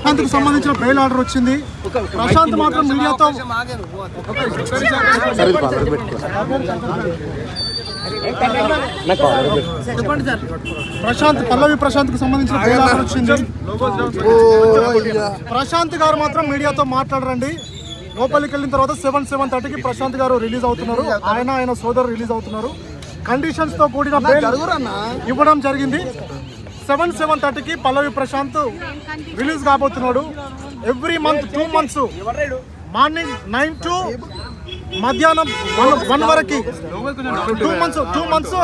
ప్రశాంత్కి సంబంధించిన bail order వచ్చింది. ప్రశాంత్ మాత్రం మీడియాతో పల్లవి ప్రశాంత్కి సంబంధించిన బెయిల్ ఆర్డర్ వచ్చింది. ప్రశాంత్ గారు మాత్రం మీడియాతో మాట్లాడరండి. లోపలికి వెళ్ళిన తర్వాత 7:30కి ప్రశాంత్ గారు రిలీజ్ అవుతున్నారు. ఆయన సోదరు రిలీజ్ అవుతున్నారు. కండిషన్స్ తో కూడిన బెయిల్ ఇవ్వడం జరిగింది. 7:30కి పల్లవి ప్రశాంత్ రిలీజ్ కాబోతున్నాడు. Every month 2 months morning 9 to మధ్యాహ్నం 1 వరకు 2 months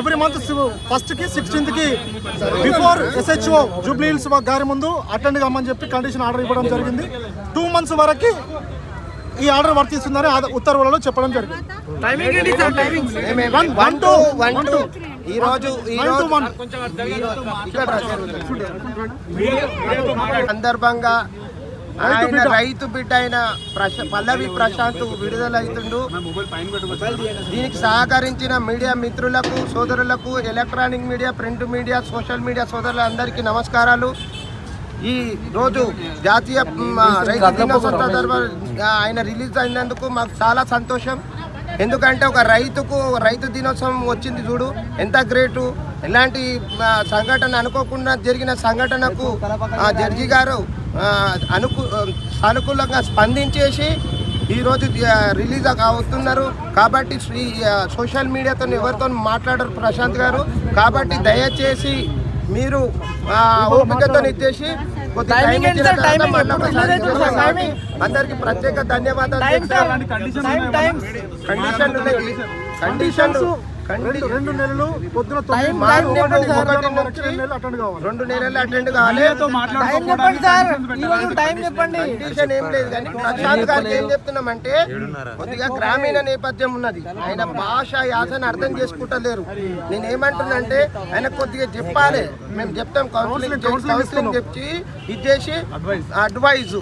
ఎవ్రీ మంత్ 1st కి 16th కి బిఫోర్ SHO జూబ్లీ హిల్స్ గారి ముందు అటెండ్ కమ్మని చెప్పి కండిషన్ ఆర్డర్ ఇవ్వడం జరిగింది. 2 months వరకు ఈ ఆర్డర్ వర్తిస్తుందని ఉత్తర్వులలో చెప్పడం జరిగింది. సందర్భంగా ఆయన రైతు బిడ్డ అయిన పల్లవి ప్రశాంత్ విడుదలవుతుండు. దీనికి సహకరించిన మీడియా మిత్రులకు, సోదరులకు, electronic media, print media, social media సోదరులందరికీ నమస్కారాలు. ఈ రోజు జాతీయ రైతు దినోత్సవం సందర్భంగా ఆయన రిలీజ్ అయినందుకు మాకు చాలా సంతోషం. ఎందుకంటే ఒక రైతు దినోత్సవం వచ్చింది చూడు, ఎంత గ్రేటు. ఎలాంటి సంఘటన అనుకోకుండా జరిగిన సంఘటనకు జడ్జి గారు సానుకూలంగా స్పందించేసి ఈరోజు రిలీజ్ అవుతున్నారు. కాబట్టి సోషల్ మీడియాతో ఎవరితో మాట్లాడరు ప్రశాంత్ గారు. కాబట్టి దయచేసి మీరు ఓపికతో ఇచ్చేసి అందరికి ప్రత్యేక ధన్యవాదాలు. రెండు నెలలు పొద్దున 2 నెలలు అటెండ్ కావాలి. కండిషన్ ఏం లేదు. కానీ ప్రశాంత్ గారికి ఏం చెప్తున్నామంటే కొద్దిగా గ్రామీణ నేపథ్యం ఉన్నది. ఆయన భాష యాసను అర్థం చేసుకుంటలేరు. నేనేమంటున్నానంటే ఆయన కొద్దిగా చెప్పాలి. మేము చెప్తాం కౌన్సిలింగ్ చెప్పి ఇచ్చేసి అడ్వైజ్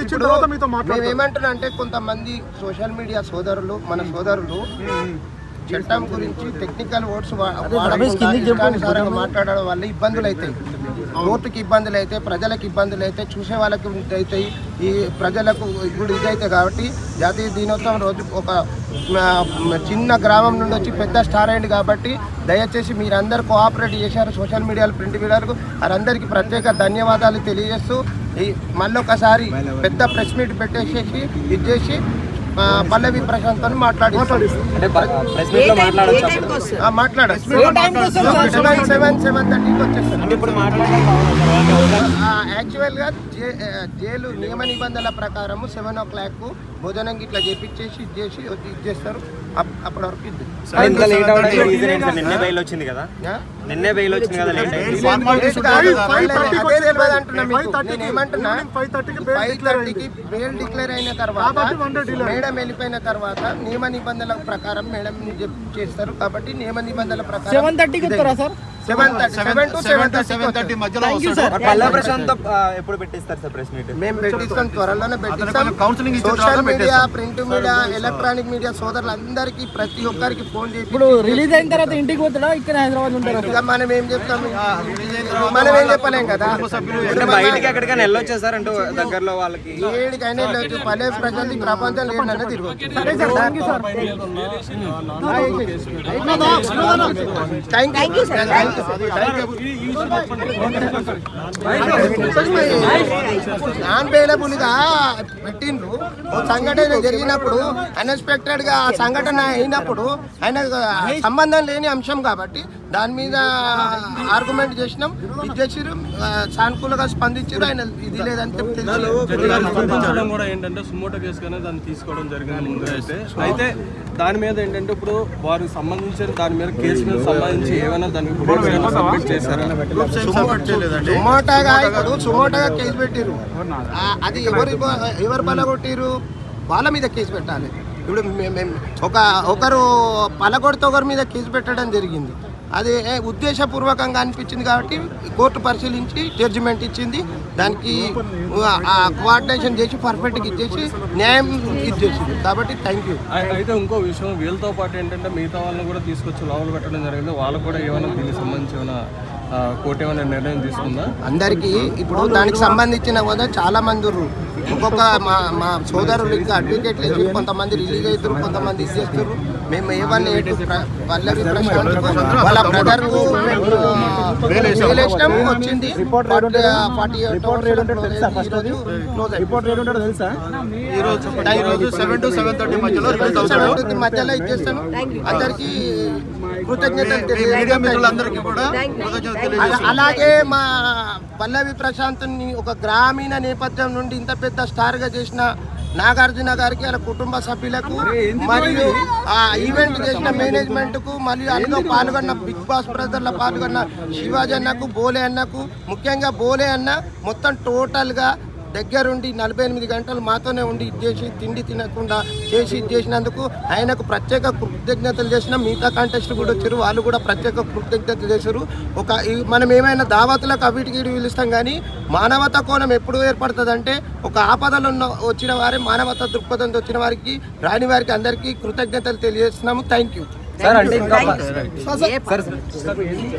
ఇచ్చిన తర్వాత మీతో మేము ఏమంటున్నా అంటే కొంతమంది సోషల్ మీడియా సోదరులు, మన సోదరులు చట్టం గురించి టెక్నికల్ వర్డ్స్ వాడకుండా మాట్లాడడం వల్ల ఇబ్బందులు అవుతాయి. కోర్టుకి ఇబ్బందులు అయితే, ప్రజలకు ఇబ్బందులు అయితే, చూసే వాళ్ళకి అవుతాయి. ఈ ప్రజలకు ఇప్పుడు ఇదైతే కాబట్టి జాతీయ దినోత్సవం రోజు ఒక చిన్న గ్రామం నుండి వచ్చి పెద్ద స్టార్ అయింది. కాబట్టి దయచేసి మీరందరూ కోఆపరేట్ చేశారు సోషల్ మీడియాలో, ప్రింట్ మీడియాలకు. వారందరికీ ప్రత్యేక ధన్యవాదాలు తెలియజేస్తూ మళ్ళొకసారి పెద్ద ప్రెస్ మీట్ పెట్టేసేసి ఇచ్చేసి పల్లవి ప్రశాంత్ అని మాట్లాడచ్చు. యాక్చువల్గా జైలు నియమ నిబంధనల ప్రకారం 7 o'clock భోజనం ఇట్లా చేపించేసి ఇచ్చేస్తారు. అప్పటి వరకు నిన్నే బెయిల్ వచ్చింది కదా, నిన్నే బెయిల్ వచ్చింది కదా. ఏమంటున్నా 5:30కి బెయిల్ డిక్లేర్ అయిన తర్వాత మేడం వెళ్ళిపోయిన తర్వాత నియమ నిబంధనల ప్రకారం మేడం చేస్తారు. కాబట్టి నియమ నిబంధనల ప్రకారం 7:30కి ఇస్తారా సార్? 7 to 7:30 మధ్యలో ఎప్పుడు పెట్టిస్తారు సార్ ప్రెస్ మీట్? మేము పెట్టిస్తాం, త్వరలోనే పెట్టిస్తాం. Social media, print media, electronic media సోదరులందరికీ ప్రతి ఒక్కరికి ఫోన్ చేసి ఇప్పుడు రిలీజ్ అయిన తర్వాత ఇంటికి పోతాడా, ఇక్కడ హైదరాబాద్ ఉంటారా? మనం ఏం చెప్తాం, మనం ఏం చెప్పలేం కదా. బయటికి ఎక్కడికైనా వెళ్ళొచ్చా సార్? అంటూ దగ్గరలో వాళ్ళకి ఏడికైనా వెళ్ళొచ్చు. పల్లె ప్రజలు ప్రపంచం లేదన్నా తిరగచ్చు. Thank you sir. Non available గా పెట్టిండ్రు. సంఘటన జరిగినప్పుడు అన్ఎక్స్పెక్టెడ్ గా సంఘటన అయినప్పుడు ఆయన సంబంధం లేని అంశం కాబట్టి దాని మీద ఆర్గ్యుమెంట్ చేసినాం. ఇది చేసిరు, సానుకూలంగా స్పందించారు. ఆయన ఇది లేదని కూడా ఏంటంటే సుమోటో కేసు కానీ దాన్ని తీసుకోవడం జరిగింది ముందు అయితే దాని మీద ఏంటంటే ఇప్పుడు వారికి సంబంధించిన దాని మీద కేసు మీద సంబంధించి ఏమైనా దానికి సబ్మిట్ చేశారా? సుమోటోగా కేసు పెట్టిరు. అది ఎవరు పలగొట్టిరు, వాళ్ళ మీద కేసు పెట్టాలి. ఇప్పుడు ఒకరు పలగొడితే ఒకరి మీద కేసు పెట్టడం జరిగింది. అది ఉద్దేశపూర్వకంగా అనిపించింది కాబట్టి కోర్టు పరిశీలించి జడ్జిమెంట్ ఇచ్చింది. దానికి కోఆర్డినేషన్ చేసి పర్ఫెక్ట్గా ఇచ్చేసి న్యాయం ఇచ్చేసింది. కాబట్టి థ్యాంక్ యూ. అయితే ఇంకో విషయం, వీళ్ళతో పాటు ఏంటంటే మిగతా వాళ్ళని కూడా తీసుకొచ్చి లోపల పెట్టడం జరిగింది. వాళ్ళకు కూడా ఏమైనా దీనికి సంబంధించి ఏమైనా కోర్టు ఏమైనా నిర్ణయం తీసుకుందా? అందరికీ ఇప్పుడు దానికి సంబంధించిన కూడా చాలా మంది ఉర్రు. ఒక్కొక్క మా సోదరులు ఇంకా అడ్వకేట్లు వేసి కొంతమంది రిలీజ్ అవుతారు, కొంతమంది ఇది చేస్తారు. మేము ఏవన్నీ పల్లవి ప్రశాంత్ వాళ్ళ బ్రదర్కు వేసినాము వచ్చింది. 48 మధ్యలో ఇచ్చేస్తాను. అందరికీ కృతజ్ఞతలు తెలియజేస్తాను. అలాగే మా పల్లవి ప్రశాంత్ని ఒక గ్రామీణ నేపథ్యం నుండి ఇంత పెద్ద స్టార్గా చేసిన నాగార్జున గారికి వాళ్ళ కుటుంబ సభ్యులకు మరియు ఆ ఈవెంట్ చేసిన మేనేజ్మెంట్కు మరియు అందులో పాల్గొన్న బిగ్ బాస్ బ్రదర్లో పాల్గొన్న శివాజీ అన్నకు, బోలే అన్నకు, ముఖ్యంగా బోలే అన్న మొత్తం టోటల్గా దగ్గరుండి 48 గంటలు మాతోనే ఉండి ఇచ్చేసి తిండి తినకుండా చేసి చేసినందుకు ఆయనకు ప్రత్యేక కృతజ్ఞతలు చేసిన మిగతా కాంటెస్ట్ కూడా వచ్చారు. వాళ్ళు కూడా ప్రత్యేక కృతజ్ఞతలు చేశారు. మనం ఏమైనా దావతులకు అవిటికి పిలుస్తాం కానీ మానవతా కోణం ఎప్పుడు ఏర్పడుతుందంటే ఒక ఆపదలు వచ్చిన వారే మానవతా దృక్పథంతో వచ్చిన వారికి రాని వారికి అందరికీ కృతజ్ఞతలు తెలియజేస్తున్నాము. Thank you sir. అంటే ఇంకా మధ్యలో రిలీజ్